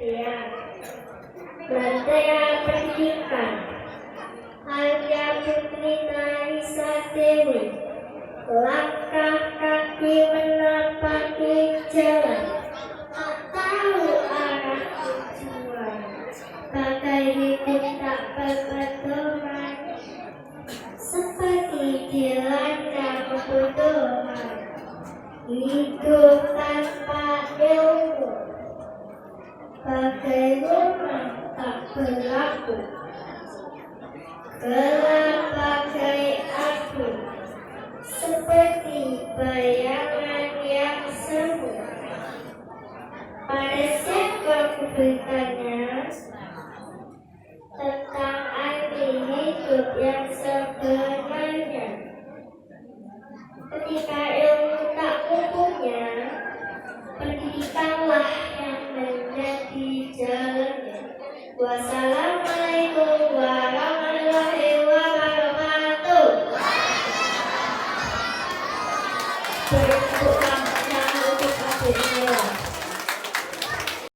penelitian, Lentera Pendidikan, Arya Putri Narisa Dewi, langkah kaki menapaki jalan, tak tahu arah tujuan, pakai hidup tak berpedoman, seperti dilanda kebodohan, hidup tanpa ilmu, bagai rumah tak berlaku, gelap bagai api, seperti bayangan yang semu. Pada siapa ku bertanya tentang arti hidup yang sebenarnya. Ketika ilmu tak punya, pendidikanlah yang menjadi jalannya. Wassalamualaikum warahmatullahi wabarakatuh.